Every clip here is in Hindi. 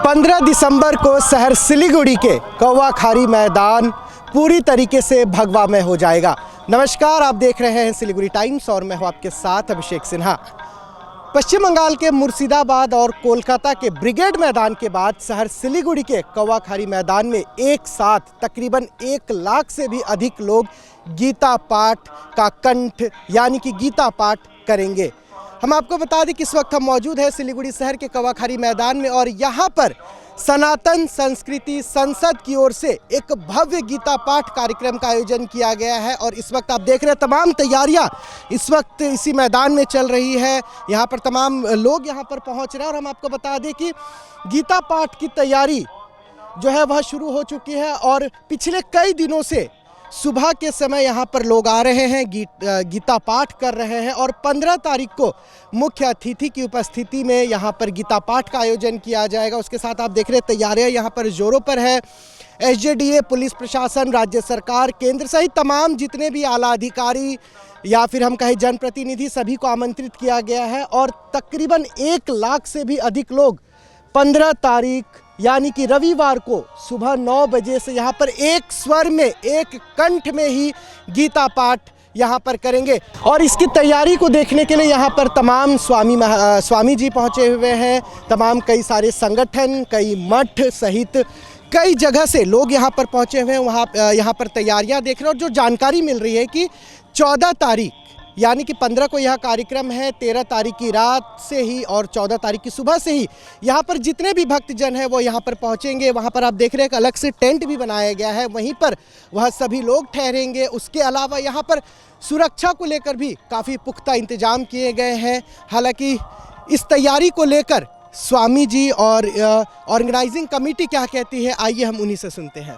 15 दिसंबर को शहर सिलीगुड़ी के कौवा खारी मैदान पूरी तरीके से भगवामय हो जाएगा। नमस्कार, आप देख रहे हैं सिलीगुड़ी टाइम्स और मैं हूं आपके साथ अभिषेक सिन्हा। पश्चिम बंगाल के मुर्शिदाबाद और कोलकाता के ब्रिगेड मैदान के बाद शहर सिलीगुड़ी के कौवा खारी मैदान में एक साथ तकरीबन 1 लाख से भी अधिक लोग गीता पाठ का कंठ यानी कि गीता पाठ करेंगे। हम आपको बता दें कि इस वक्त हम मौजूद हैं सिलीगुड़ी शहर के कौवा खारी मैदान में और यहाँ पर सनातन संस्कृति संसद की ओर से एक भव्य गीता पाठ कार्यक्रम का आयोजन किया गया है और इस वक्त आप देख रहे हैं तमाम तैयारियां इस वक्त इसी मैदान में चल रही है। यहाँ पर तमाम लोग यहाँ पर पहुँच रहे हैं और हम आपको बता दें कि गीता पाठ की तैयारी जो है वह शुरू हो चुकी है और पिछले कई दिनों से सुबह के समय यहाँ पर लोग आ रहे हैं, गीता पाठ कर रहे हैं और 15 तारीख को मुख्य अतिथि की उपस्थिति में यहाँ पर गीता पाठ का आयोजन किया जाएगा। उसके साथ आप देख रहे हैं तैयारियाँ यहाँ पर जोरों पर है। एसजेडीए, पुलिस प्रशासन, राज्य सरकार, केंद्र सहित तमाम जितने भी आला अधिकारी या फिर हम कहें जनप्रतिनिधि सभी को आमंत्रित किया गया है और तकरीबन 1 लाख से भी अधिक लोग 15 तारीख यानी कि रविवार को सुबह 9 बजे से यहाँ पर एक स्वर में एक कंठ में ही गीता पाठ यहाँ पर करेंगे। और इसकी तैयारी को देखने के लिए यहाँ पर तमाम स्वामी जी पहुँचे हुए हैं। तमाम कई सारे संगठन, कई मठ सहित कई जगह से लोग यहाँ पर पहुँचे हुए हैं। यहाँ पर तैयारियाँ देख रहे हैं और जो जानकारी मिल रही है कि 14 तारीख यानी कि 15 को यह कार्यक्रम है, 13 तारीख की रात से ही और 14 तारीख की सुबह से ही यहाँ पर जितने भी भक्तजन हैं वो यहाँ पर पहुँचेंगे। वहाँ पर आप देख रहे हैं एक अलग से टेंट भी बनाया गया है, वहीं पर वह सभी लोग ठहरेंगे। उसके अलावा यहाँ पर सुरक्षा को लेकर भी काफ़ी पुख्ता इंतजाम किए गए हैं। हालांकि इस तैयारी को लेकर स्वामी जी और ऑर्गेनाइजिंग कमेटी क्या कहती है, आइए हम उन्हीं से सुनते हैं।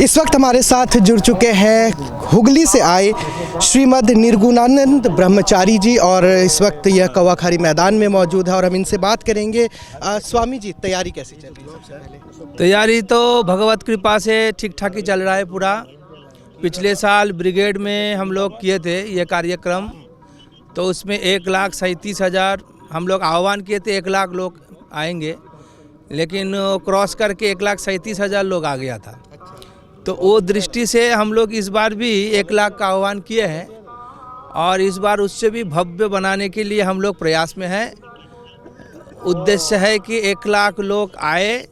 इस वक्त हमारे साथ जुड़ चुके हैं हुगली से आए श्रीमद निर्गुणानंद ब्रह्मचारी जी और इस वक्त यह कौवा खारी मैदान में मौजूद है और हम इनसे बात करेंगे। स्वामी जी, तैयारी कैसी चल रही है? सबसे पहले तैयारी तो भगवत कृपा से ठीक ठाक ही चल रहा है पूरा। पिछले साल ब्रिगेड में हम लोग किए थे ये कार्यक्रम, तो उसमें 1,37,000 हम लोग आह्वान किए थे, 1 लाख लोग आएंगे, लेकिन क्रॉस करके 1,37,000 लोग आ गया था। तो वो दृष्टि से हम लोग इस बार भी 1 लाख का आह्वान किए हैं और इस बार उससे भी भव्य बनाने के लिए हम लोग प्रयास में हैं। उद्देश्य है कि 1 लाख लोग आए,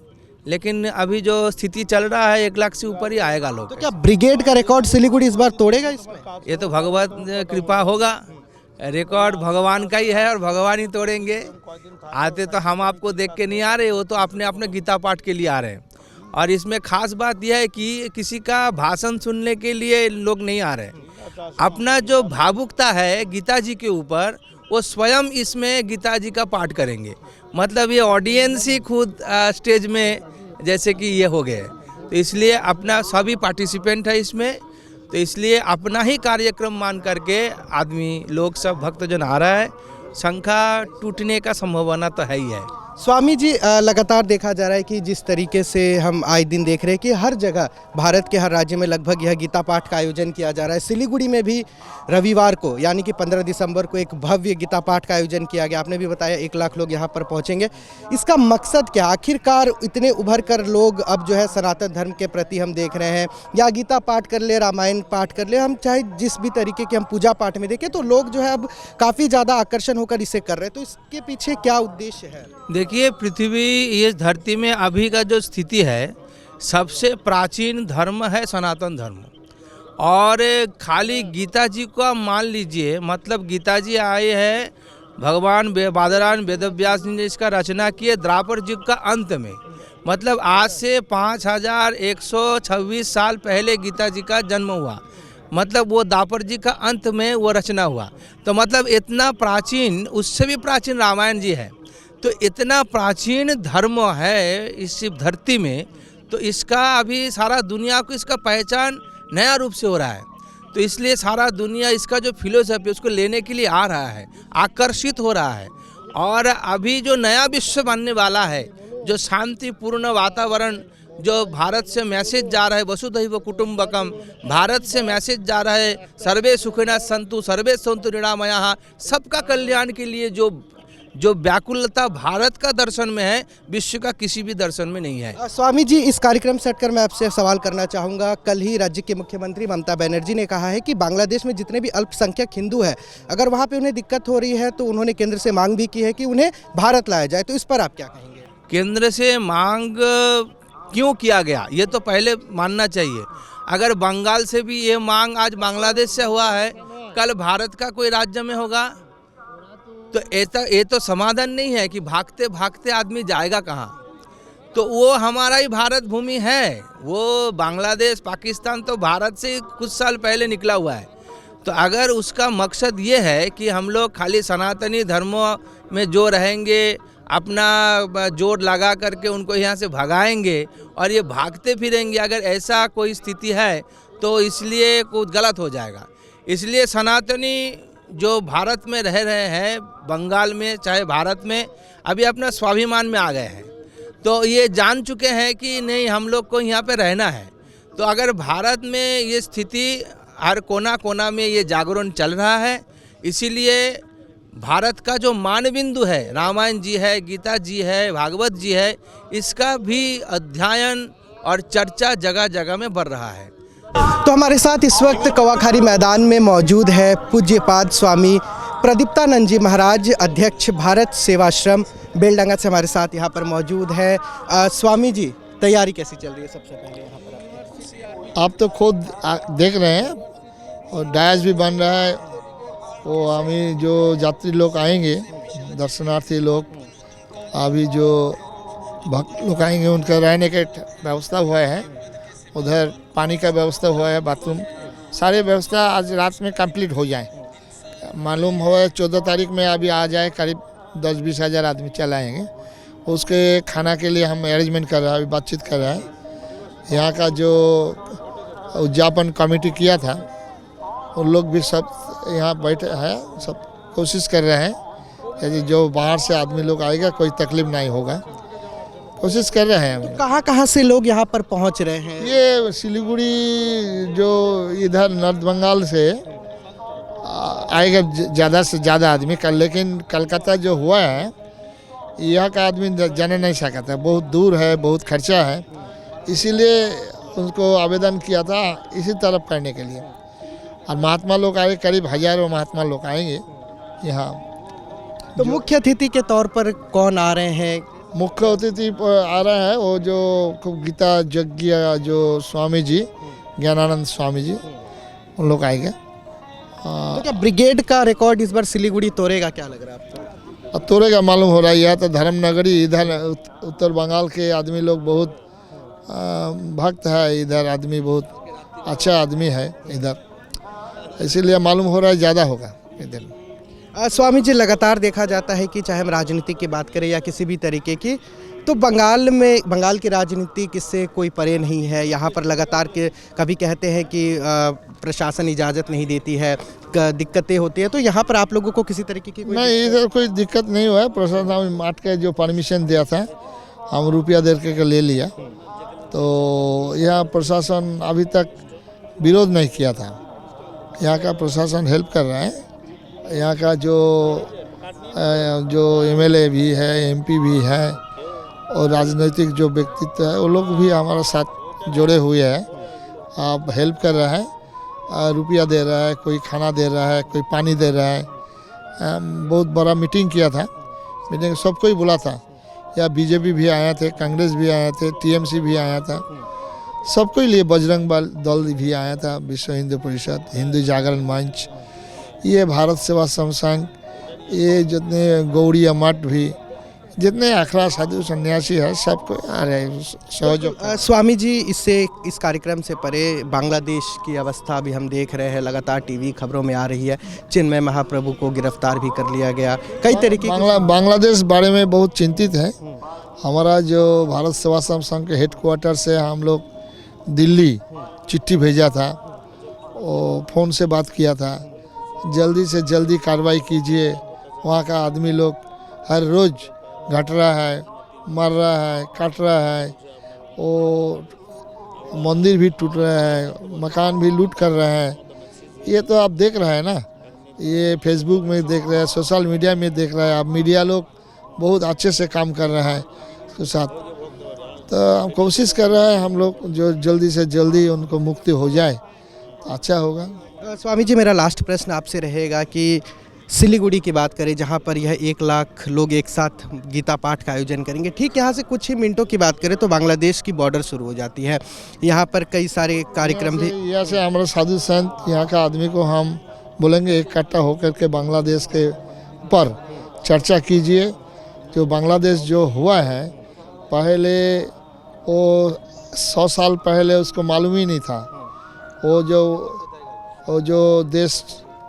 लेकिन अभी जो स्थिति चल रहा है 1 लाख से ऊपर ही आएगा लोग। तो क्या ब्रिगेड का रिकॉर्ड सिलीगुड़ी इस बार तोड़ेगा इसमें? ये तो भगवत कृपा होगा, रिकॉर्ड भगवान का ही है और भगवान ही तोड़ेंगे। आते तो हम आपको देख के नहीं आ रहे, वो तो अपने अपने गीता पाठ के लिए आ रहे हैं। और इसमें खास बात यह है कि किसी का भाषण सुनने के लिए लोग नहीं आ रहे। अपना जो भावुकता है गीता जी के ऊपर, वो स्वयं इसमें गीता जी का पाठ करेंगे। मतलब ये ऑडियंस ही खुद स्टेज में जैसे कि ये हो गए, तो इसलिए अपना सभी पार्टिसिपेंट है इसमें, तो इसलिए अपना ही कार्यक्रम मान करके आदमी लोग सब भक्तजन आ रहा है। संख्या टूटने का संभावना तो है ही है। स्वामी जी, लगातार देखा जा रहा है कि जिस तरीके से हम आए दिन देख रहे हैं कि हर जगह भारत के हर राज्य में लगभग यह गीता पाठ का आयोजन किया जा रहा है। सिलीगुड़ी में भी रविवार को यानी कि 15 दिसंबर को एक भव्य गीता पाठ का आयोजन किया गया। आपने भी बताया 1 लाख लोग यहाँ पर पहुँचेंगे। इसका मकसद क्या? आखिरकार इतने उभर कर लोग अब जो है सनातन धर्म के प्रति हम देख रहे हैं, या गीता पाठ कर ले, रामायण पाठ कर ले, हम चाहे जिस भी तरीके के हम पूजा पाठ में देखें, तो लोग जो है अब काफ़ी ज़्यादा आकर्षण होकर इसे कर रहे हैं। तो इसके पीछे क्या उद्देश्य है? देखिए, पृथ्वी ये धरती में अभी का जो स्थिति है, सबसे प्राचीन धर्म है सनातन धर्म। और खाली गीता जी को मान लीजिए, मतलब गीता जी आए हैं भगवान बादरायण वेदव्यास जी ने इसका रचना किए द्वापर युग का अंत में। मतलब आज से 5126 साल पहले गीता जी का जन्म हुआ, मतलब वो द्वापर जी का अंत में वो रचना हुआ। तो मतलब इतना प्राचीन, उससे भी प्राचीन रामायण जी है। तो इतना प्राचीन धर्म है इस धरती में, तो इसका अभी सारा दुनिया को इसका पहचान नया रूप से हो रहा है। तो इसलिए सारा दुनिया इसका जो फिलोसफी उसको लेने के लिए आ रहा है, आकर्षित हो रहा है। और अभी जो नया विश्व बनने वाला है, जो शांतिपूर्ण वातावरण, जो भारत से मैसेज जा रहा है वसुधैव कुटुंबकम, भारत से मैसेज जा रहा है सर्वे सुखिनः सन्तु सर्वे सन्तु निरामयाः, सबका कल्याण के लिए जो व्याकुलता भारत का दर्शन में है, विश्व का किसी भी दर्शन में नहीं है। स्वामी जी, इस कार्यक्रम से हटकर मैं आपसे सवाल करना चाहूँगा। कल ही राज्य के मुख्यमंत्री ममता बनर्जी ने कहा है कि बांग्लादेश में जितने भी अल्पसंख्यक हिंदू हैं, अगर वहाँ पे उन्हें दिक्कत हो रही है तो उन्होंने केंद्र से मांग भी की है कि उन्हें भारत लाया जाए। तो इस पर आप क्या कहेंगे? केंद्र से मांग क्यों किया गया, ये तो पहले मानना चाहिए। अगर बंगाल से भी ये मांग आज बांग्लादेश से हुआ है, कल भारत का कोई राज्य में होगा, तो ये तो समाधान नहीं है कि भागते भागते आदमी जाएगा कहाँ। तो वो हमारा ही भारत भूमि है, वो बांग्लादेश पाकिस्तान तो भारत से कुछ साल पहले निकला हुआ है। तो अगर उसका मकसद ये है कि हम लोग खाली सनातनी धर्मों में जो रहेंगे, अपना जोर लगा करके उनको यहाँ से भगाएंगे और ये भागते फिरेंगे, अगर ऐसा कोई स्थिति है तो इसलिए कुछ गलत हो जाएगा। इसलिए सनातनी जो भारत में रह रहे हैं, बंगाल में चाहे भारत में, अभी अपना स्वाभिमान में आ गए हैं। तो ये जान चुके हैं कि नहीं, हम लोग को यहाँ पे रहना है। तो अगर भारत में ये स्थिति हर कोना कोना में ये जागरण चल रहा है, इसीलिए भारत का जो मानबिंदु है, रामायण जी है, गीता जी है, भागवत जी है, इसका भी अध्ययन और चर्चा जगह जगह में बढ़ रहा है। तो हमारे साथ इस वक्त कवाखारी मैदान में मौजूद है पूज्यपाद स्वामी प्रदीप्तानंद जी महाराज, अध्यक्ष भारत सेवाश्रम बेलडांगा से हमारे साथ यहाँ पर मौजूद है। स्वामी जी, तैयारी कैसी चल रही है सबसे पहले यहाँ पर? आप तो खुद देख रहे हैं, और डायस भी बन रहा है। वो हमें जो यात्री लोग आएंगे, दर्शनार्थी लोग, अभी जो भक्त लोग आएंगे, उनका रहने के व्यवस्था हुआ है, उधर पानी का व्यवस्था हुआ है, बाथरूम, सारे व्यवस्था आज रात में कंप्लीट हो जाए। मालूम हुआ 14 तारीख में अभी आ जाए, करीब 10-20 हज़ार आदमी चल आएंगे। उसके खाना के लिए हम अरेंजमेंट कर रहे हैं, अभी बातचीत कर रहे हैं। यहाँ का जो उद्यापन कमेटी किया था, उन लोग भी सब यहाँ बैठे हैं, सब कोशिश कर रहे हैं यदि जो बाहर से आदमी लोग आएगा कोई तकलीफ नहीं होगा, कोशिश कर रहे हैं। तो कहाँ कहाँ से लोग यहाँ पर पहुँच रहे हैं? ये सिलीगुड़ी जो इधर नॉर्थ बंगाल से आएगा ज़्यादा से ज़्यादा आदमी कल, लेकिन कलकत्ता जो हुआ है यहाँ का आदमी जाने नहीं सका था, बहुत दूर है, बहुत खर्चा है, इसीलिए उनको आवेदन किया था इसी तरफ करने के लिए। और महात्मा लोग आए, करीब हजारों महात्मा लोग आएंगे यहाँ। तो मुख्य अतिथि के तौर पर कौन आ रहे हैं? मुख्य अतिथि आ रहे हैं वो जो गीता यज्ञ जो स्वामी जी, ज्ञानानंद स्वामी जी, उन लोग आएंगे। तो क्या ब्रिगेड का रिकॉर्ड इस बार सिलीगुड़ी तोड़ेगा, क्या लग रहा है आपको? अब तोड़ेगा मालूम हो रहा है। यह तो धर्म नगरी, इधर उत्तर बंगाल के आदमी लोग बहुत भक्त है, इधर आदमी बहुत अच्छा आदमी है इधर, इसीलिए मालूम हो रहा है ज़्यादा होगा इधर। स्वामी जी, लगातार देखा जाता है कि चाहे हम राजनीति की बात करें या किसी भी तरीके की, तो बंगाल की राजनीति किससे कोई परे नहीं है। यहाँ पर लगातार के कभी कहते हैं कि प्रशासन इजाज़त नहीं देती है, दिक्कतें होती है, तो यहाँ पर आप लोगों को किसी तरीके की नहीं, इधर कोई दिक्कत नहीं हुआ है। प्रशासन माट के जो परमिशन दिया था, हम रुपया दे के ले लिया, तो यहाँ प्रशासन अभी तक विरोध नहीं किया था। यहाँ का प्रशासन हेल्प कर रहा है। यहाँ का जो एमएलए भी है, एमपी भी है, और राजनीतिक जो व्यक्तित्व है, वो लोग भी हमारे साथ जुड़े हुए हैं। आप हेल्प कर रहा है, रुपया दे रहा है, कोई खाना दे रहा है, कोई पानी दे रहा है। बहुत बड़ा मीटिंग किया था, मीटिंग सबको ही बुला था। या बीजेपी भी आए थे, कांग्रेस भी आए थे, टीएमसी भी आया था, सबको लिए बजरंग दल भी आया था, विश्व हिंदू परिषद, हिंदू जागरण मंच, ये भारत सेवा संघ, ये जितने गौड़िया मठ भी, जितने अखड़ा साधु सन्यासी है, सबको आ रहे हैं सहयोग। स्वामी जी, इस कार्यक्रम से परे बांग्लादेश की अवस्था भी हम देख रहे हैं, लगातार टीवी खबरों में आ रही है। चिन्मय महाप्रभु को गिरफ्तार भी कर लिया गया, कई तरीके बांग्लादेश बारे में बहुत चिंतित है। हमारा जो भारत सेवा संघ के हेडक्वार्टर से हम लोग दिल्ली चिट्ठी भेजा था और फ़ोन से बात किया था, जल्दी से जल्दी कार्रवाई कीजिए। वहाँ का आदमी लोग हर रोज़ घट रहा है, मर रहा है, काट रहा है, और मंदिर भी टूट रहा है, मकान भी लूट कर रहा है। ये तो आप देख रहे हैं ना, ये फेसबुक में देख रहे हैं, सोशल मीडिया में देख रहे हैं। अब मीडिया लोग बहुत अच्छे से काम कर रहा है उसके साथ। तो हम कोशिश कर रहे हैं हम लोग जो जल्दी से जल्दी उनको मुक्ति हो जाए तो अच्छा होगा। स्वामी जी, मेरा लास्ट प्रश्न आपसे रहेगा कि सिलीगुड़ी की बात करें, जहाँ पर यह 1 लाख लोग एक साथ गीता पाठ का आयोजन करेंगे, ठीक यहाँ से कुछ ही मिनटों की बात करें तो बांग्लादेश की बॉर्डर शुरू हो जाती है। यहाँ पर कई सारे कार्यक्रम भी, यहाँ से हमारे साधु संत यहाँ का आदमी को हम बोलेंगे इकट्ठा होकर के बांग्लादेश के ऊपर चर्चा कीजिए। जो बांग्लादेश जो हुआ है, पहले वो 100 साल पहले उसको मालूम ही नहीं था। वो जो देश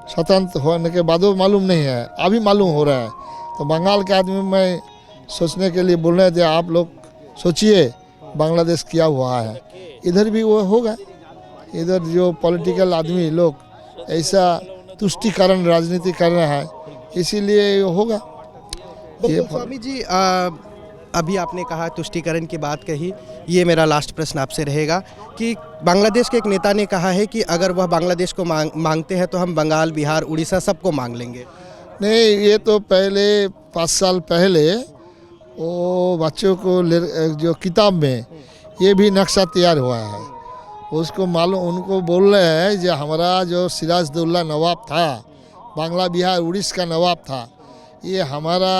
स्वतंत्र होने के बाद वो मालूम नहीं है, अभी मालूम हो रहा है। तो बंगाल के आदमी मैं सोचने के लिए बोल रहे थे, आप लोग सोचिए बांग्लादेश क्या हुआ है, इधर भी वो होगा। इधर जो पॉलिटिकल आदमी लोग ऐसा तुष्टिकरण राजनीति कर रहा है, इसीलिए होगा। ये स्वामी जी, अभी आपने कहा तुष्टीकरण की बात कही, ये मेरा लास्ट प्रश्न आपसे रहेगा कि बांग्लादेश के एक नेता ने कहा है कि अगर वह बांग्लादेश को मांगते हैं तो हम बंगाल, बिहार, उड़ीसा सबको मांग लेंगे। नहीं, ये तो पहले 5 साल पहले वो बच्चों को जो किताब में ये भी नक्शा तैयार हुआ है, उसको मालूम, उनको बोल रहे हैं जो हमारा जो सिराजुद्दौला नवाब था, बांग्ला, बिहार, उड़ीसा का नवाब था, ये हमारा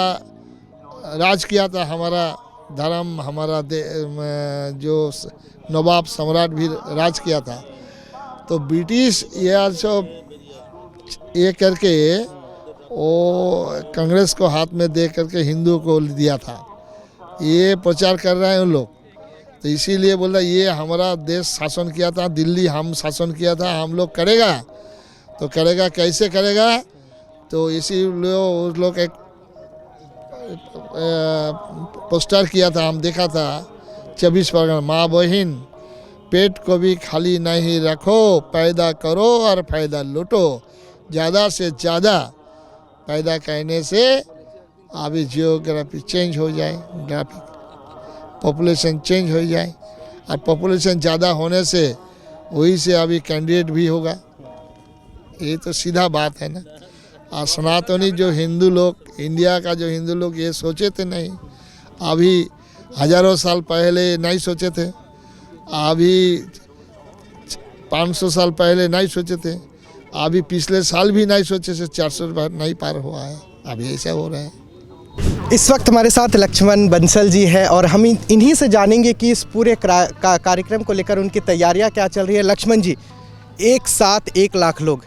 राज किया था, हमारा धर्म, हमारा जो नवाब सम्राट भी राज किया था। तो ब्रिटिश ये सब ये करके वो कांग्रेस को हाथ में दे करके हिंदू को दिया था। ये प्रचार कर रहे हैं उन लोग। तो इसीलिए बोल रहा ये हमारा देश शासन किया था, दिल्ली हम शासन किया था, हम लोग करेगा। तो करेगा, कैसे करेगा? तो इसीलिए उस लोग एक पोस्टर किया था, हम देखा था 24 परगना, माँ बहन पेट को भी खाली नहीं रखो, पैदा करो और फायदा लूटो, ज़्यादा से ज़्यादा पैदा करने से अभी जियोग्राफी चेंज हो जाए, ग्राफिक पॉपुलेशन चेंज हो जाए, और पॉपुलेशन ज़्यादा होने से वही से अभी कैंडिडेट भी होगा। ये तो सीधा बात है ना। और सनातनी जो हिंदू लोग, इंडिया का जो हिंदू लोग ये सोचे थे नहीं, अभी हज़ारों साल पहले नहीं सोचे थे, अभी 500 साल पहले नहीं सोचे थे, अभी पिछले साल भी नहीं सोचे से 400 नहीं पार हुआ है, अभी ऐसा हो रहा है। इस वक्त हमारे साथ लक्ष्मण बंसल जी है और हम इन्हीं से जानेंगे कि इस पूरे कार्यक्रम को लेकर उनकी तैयारियां क्या चल रही है। लक्ष्मण जी, एक साथ 1 लाख लोग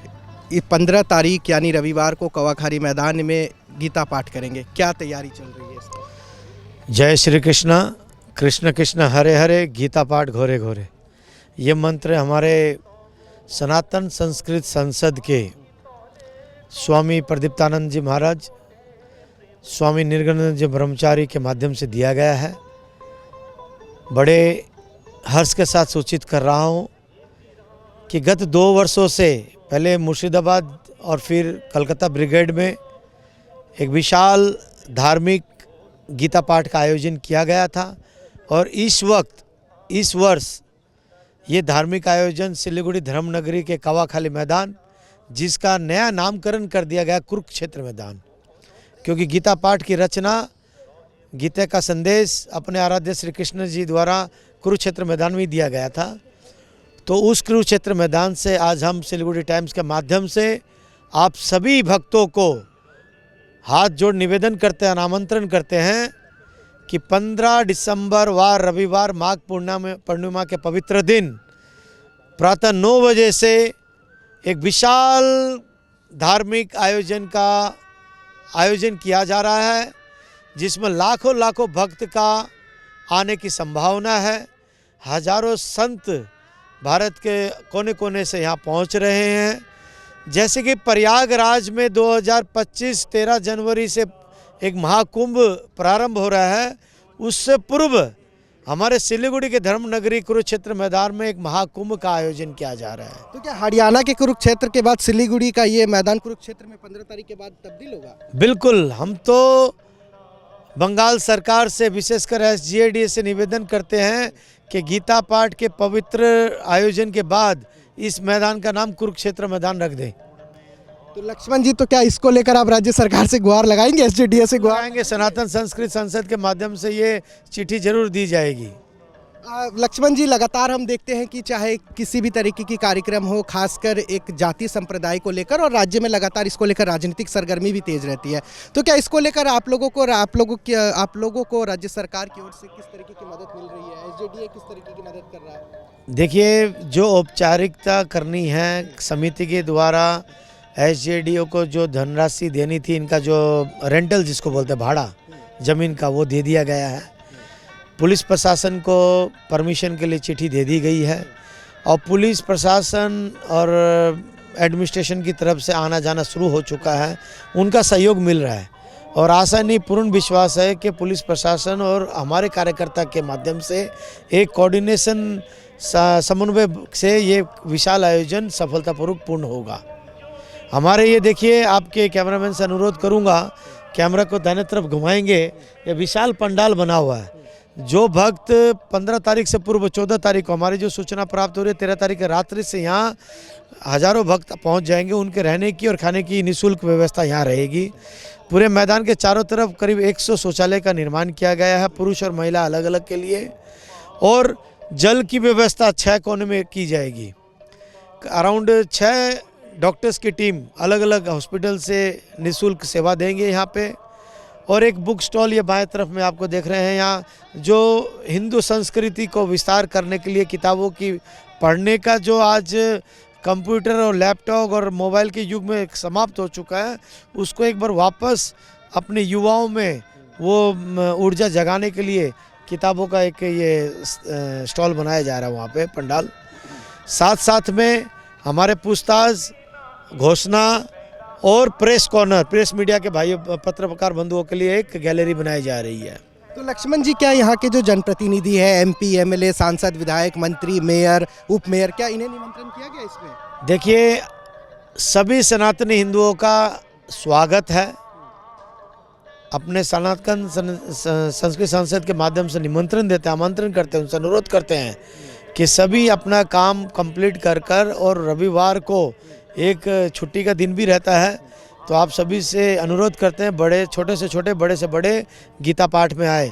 15 तारीख यानी रविवार को कवाखारी मैदान में गीता पाठ करेंगे, क्या तैयारी चल रही है इसकी? जय श्री कृष्ण, कृष्ण कृष्ण हरे हरे, गीता पाठ घोरे घोरे। ये मंत्र हमारे सनातन संस्कृत संसद के स्वामी प्रदीप्तानंद जी महाराज, स्वामी निर्गुणानंद जी ब्रह्मचारी के माध्यम से दिया गया है। बड़े हर्ष के साथ सूचित कर रहा हूँ कि गत 2 वर्षों से पहले मुर्शिदाबाद और फिर कलकत्ता ब्रिगेड में एक विशाल धार्मिक गीता पाठ का आयोजन किया गया था, और इस वर्ष ये धार्मिक आयोजन सिलीगुड़ी धर्मनगरी के कवाखाली मैदान, जिसका नया नामकरण कर दिया गया कुरुक्षेत्र मैदान, क्योंकि गीता पाठ की रचना, गीता का संदेश अपने आराध्य श्री कृष्ण जी द्वारा कुरुक्षेत्र मैदान में दिया गया था। तो उस कुरुक्षेत्र मैदान से आज हम सिलीगुड़ी टाइम्स के माध्यम से आप सभी भक्तों को हाथ जोड़ निवेदन करते हैं, आमंत्रण करते हैं कि 15 दिसंबर वार रविवार माघ पूर्णिमा के पवित्र दिन प्रातः 9 बजे से एक विशाल धार्मिक आयोजन का आयोजन किया जा रहा है, जिसमें लाखों लाखों भक्त का आने की संभावना है। हजारों संत भारत के कोने कोने से यहाँ पहुँच रहे हैं। जैसे कि प्रयागराज में 2025 13 जनवरी से एक महाकुंभ प्रारंभ हो रहा है, उससे पूर्व हमारे सिलीगुड़ी के धर्म नगरी कुरुक्षेत्र मैदान में एक महाकुंभ का आयोजन किया जा रहा है। तो क्या हरियाणा के कुरुक्षेत्र के बाद सिलीगुड़ी का ये मैदान कुरुक्षेत्र में 15 तारीख के बाद तब्दील होगा? बिल्कुल, हम तो बंगाल सरकार से विशेषकर SGADA से निवेदन करते हैं कि गीता पाठ के पवित्र आयोजन के बाद इस मैदान का नाम कुरुक्षेत्र मैदान रख दें। तो लक्ष्मण जी, तो क्या इसको लेकर आप राज्य सरकार से गुहार लगाएंगे, SGADA से गुहार? आएंगे, सनातन संस्कृत संसद के माध्यम से ये चिट्ठी जरूर दी जाएगी। लक्ष्मण जी, लगातार हम देखते हैं कि चाहे किसी भी तरीके की कार्यक्रम हो, खासकर एक जाति संप्रदाय को लेकर, और राज्य में लगातार इसको लेकर राजनीतिक सरगर्मी भी तेज रहती है, तो क्या इसको लेकर आप लोगों को राज्य सरकार की ओर से किस तरीके की मदद मिल रही है? SGADA किस तरीके की मदद कर रहा है? देखिए, जो औपचारिकता करनी है समिति के द्वारा SGADA को जो धनराशि देनी थी, इनका जो रेंटल जिसको बोलते हैं भाड़ा ज़मीन का, वो दे दिया गया है। पुलिस प्रशासन को परमिशन के लिए चिट्ठी दे दी गई है और पुलिस प्रशासन और एडमिनिस्ट्रेशन की तरफ से आना जाना शुरू हो चुका है, उनका सहयोग मिल रहा है और आशा नहीं पूर्ण विश्वास है कि पुलिस प्रशासन और हमारे कार्यकर्ता के माध्यम से एक कोऑर्डिनेशन समन्वय से ये विशाल आयोजन सफलतापूर्वक पूर्ण होगा। हमारे ये देखिए, आपके कैमरामैन से अनुरोध करूंगा, कैमरा को दाहिने तरफ घुमाएंगे, ये विशाल पंडाल बना हुआ है। जो भक्त 15 तारीख से पूर्व 14 तारीख को हमारी जो सूचना प्राप्त हो रही है, 13 तारीख की रात्रि से यहाँ हज़ारों भक्त पहुँच जाएंगे। उनके रहने की और खाने की निःशुल्क व्यवस्था यहाँ रहेगी। पूरे मैदान के चारों तरफ करीब 100 शौचालय का निर्माण किया गया है, पुरुष और महिला अलग अलग के लिए, और जल की व्यवस्था 6 कोने में की जाएगी। अराउंड 6 डॉक्टर्स की टीम अलग अलग हॉस्पिटल से निःशुल्क सेवा देंगे यहाँ पे। और एक बुक स्टॉल ये बाएं तरफ में आपको देख रहे हैं, यहाँ जो हिंदू संस्कृति को विस्तार करने के लिए किताबों की पढ़ने का जो आज कंप्यूटर और लैपटॉप और मोबाइल के युग में समाप्त हो चुका है, उसको एक बार वापस अपने युवाओं में वो ऊर्जा जगाने के लिए किताबों का एक ये स्टॉल बनाया जा रहा है वहाँ पे पंडाल। साथ साथ में हमारे पूछताछ, घोषणा और प्रेस कॉर्नर, प्रेस मीडिया के भाई पत्रकार बंधुओं के लिए एक गैलरी बनाई जा रही है। तो लक्ष्मण जी, क्या यहाँ के जो जनप्रतिनिधि है, MP, MLA, सांसद, विधायक, मंत्री, मेयर, उप मेयर, क्या इन्हें निमंत्रण किया गया इसमें? देखिए, सभी सनातनी हिंदुओं का स्वागत है। अपने सनातन संस्कृत संसद के माध्यम से निमंत्रण देते हैं, आमंत्रण करते हैं, उनसे अनुरोध करते हैं कि सभी अपना काम कंप्लीट कर और रविवार को एक छुट्टी का दिन भी रहता है, तो आप सभी से अनुरोध करते हैं, बड़े छोटे से छोटे, बड़े से बड़े गीता पाठ में आए।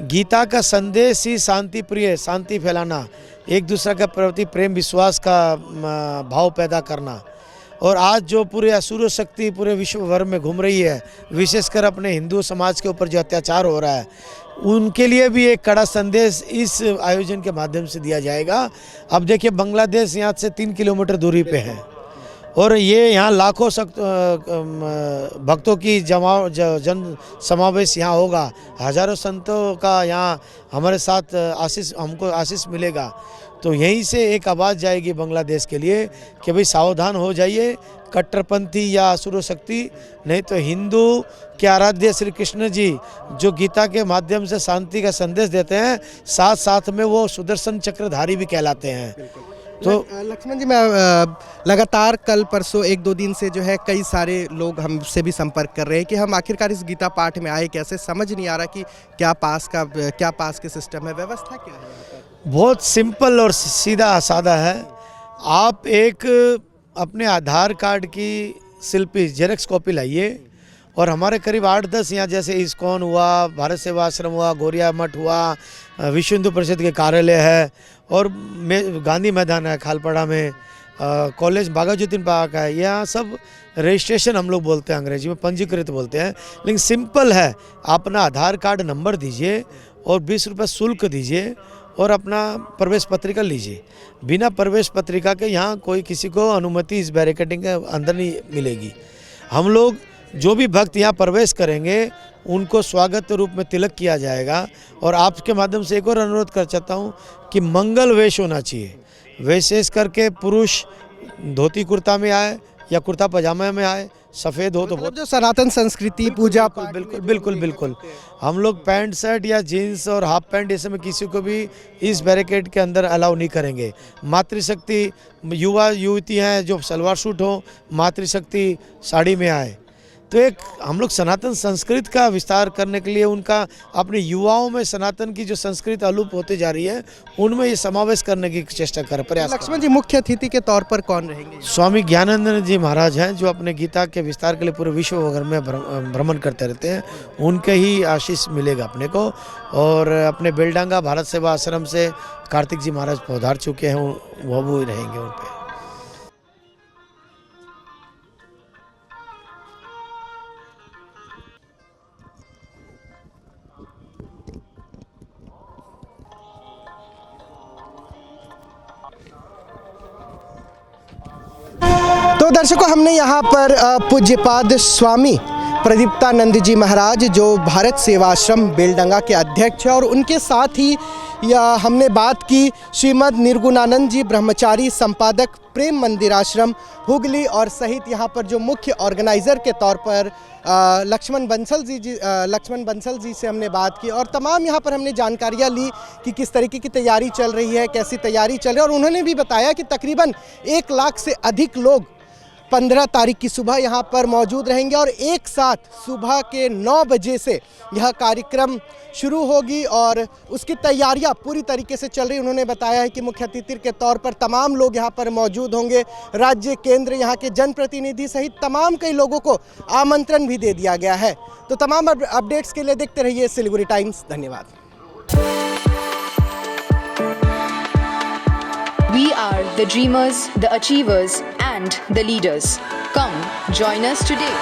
गीता का संदेश ही शांति प्रिय, शांति फैलाना, एक दूसरे के प्रति प्रेम विश्वास का भाव पैदा करना। और आज जो पूरे असुर शक्ति पूरे विश्व भर में घूम रही है, विशेषकर अपने हिंदू समाज के ऊपर जो अत्याचार हो रहा है, उनके लिए भी एक कड़ा संदेश इस आयोजन के माध्यम से दिया जाएगा। अब देखिए, बांग्लादेश यहाँ से 3 किलोमीटर दूरी पे है और ये यहाँ लाखों भक्तों की जन समावेश यहाँ होगा। हजारों संतों का यहाँ हमारे साथ हमको आशीष मिलेगा। तो यहीं से एक आवाज़ जाएगी बांग्लादेश के लिए कि भाई सावधान हो जाइए, कट्टरपंथी या असुर शक्ति नहीं तो हिंदू के आराध्य श्री कृष्ण जी जो गीता के माध्यम से शांति का संदेश देते हैं, साथ साथ में वो सुदर्शन चक्रधारी भी कहलाते हैं। तो लक्ष्मण जी, मैं लगातार कल परसों 1-2 दिन से जो है कई सारे लोग हमसे भी संपर्क कर रहे हैं कि हम आखिरकार इस गीता पाठ में आए कैसे, समझ नहीं आ रहा कि क्या पास के सिस्टम है, व्यवस्था क्या है यहाँ पर? बहुत सिंपल और सीधा सादा है। आप एक अपने आधार कार्ड की सेल्फी जेरॉक्स कॉपी लाइए और हमारे करीब 8-10 यहाँ जैसे इस्कॉन हुआ, भारत सेवा आश्रम हुआ, गौरिया मठ हुआ, विश्व हिंदू परिषद के कार्यालय है और गांधी मैदान है खालपाड़ा में, कॉलेज बाघाजुद्दीन पार्क है, यहाँ सब रजिस्ट्रेशन हम लोग बोलते हैं, अंग्रेजी में पंजीकृत बोलते हैं, लेकिन सिंपल है। अपना आधार कार्ड नंबर दीजिए और 20 रुपये शुल्क दीजिए और अपना प्रवेश पत्रिका लीजिए। बिना प्रवेश पत्रिका के यहाँ कोई किसी को अनुमति इस बैरिकेडिंग के अंदर नहीं मिलेगी। हम लोग जो भी भक्त यहाँ प्रवेश करेंगे उनको स्वागत रूप में तिलक किया जाएगा। और आपके माध्यम से एक और अनुरोध कर चाहता हूँ कि मंगल वेश होना चाहिए, विशेष करके पुरुष धोती कुर्ता में आए या कुर्ता पजामा में आए, सफ़ेद हो तो बहुत जो सनातन संस्कृति पूजा पाठ बिल्कुल बिल्कुल बिल्कुल हम लोग पैंट शर्ट या जीन्स और हाफ पैंट ऐसे में किसी को भी इस बैरिकेड के अंदर अलाउ नहीं करेंगे। मातृशक्ति युवा युवती हैं जो सलवार सूट हो, मातृशक्ति साड़ी में आए। तो एक हम लोग सनातन संस्कृति का विस्तार करने के लिए उनका अपने युवाओं में सनातन की जो संस्कृति अलुप्त होते जा रही है उनमें ये समावेश करने की चेष्टा कर प्रयास कर। लक्ष्मण जी मुख्य अतिथि के तौर पर कौन रहेंगे? स्वामी ज्ञानानंद जी महाराज हैं जो अपने गीता के विस्तार के लिए पूरे विश्व भर में भ्रमण करते रहते हैं। उनके ही आशीष मिलेगा अपने को। और अपने बेलडांगा भारत सेवा आश्रम से कार्तिक जी महाराज पधार चुके हैं, वो रहेंगे उन पर। तो दर्शकों, हमने यहाँ पर पूज्यपाद स्वामी प्रदीप्तानंद जी महाराज जो भारत सेवाश्रम बेलडंगा के अध्यक्ष हैं और उनके साथ ही हमने बात की श्रीमद निर्गुणानंद जी ब्रह्मचारी संपादक प्रेम मंदिर आश्रम हुगली और सहित यहाँ पर जो मुख्य ऑर्गेनाइज़र के तौर पर लक्ष्मण बंसल जी से हमने बात की और तमाम यहाँ पर हमने जानकारियाँ ली कि किस तरीके की तैयारी चल रही है, कैसी तैयारी चल रही है। और उन्होंने भी बताया कि तकरीबन 1 लाख से अधिक लोग 15 तारीख की सुबह यहाँ पर मौजूद रहेंगे और एक साथ सुबह के 9 बजे से यह कार्यक्रम शुरू होगी और उसकी तैयारियाँ पूरी तरीके से चल रही। उन्होंने बताया है कि मुख्य अतिथि के तौर पर तमाम लोग यहाँ पर मौजूद होंगे। राज्य केंद्र यहाँ के जनप्रतिनिधि सहित तमाम कई लोगों को आमंत्रण भी दे दिया गया है। तो तमाम अपडेट्स के लिए देखते रहिए सिलीगुड़ी टाइम्स। धन्यवाद। We are the dreamers, the achievers, and the leaders. Come, join us today.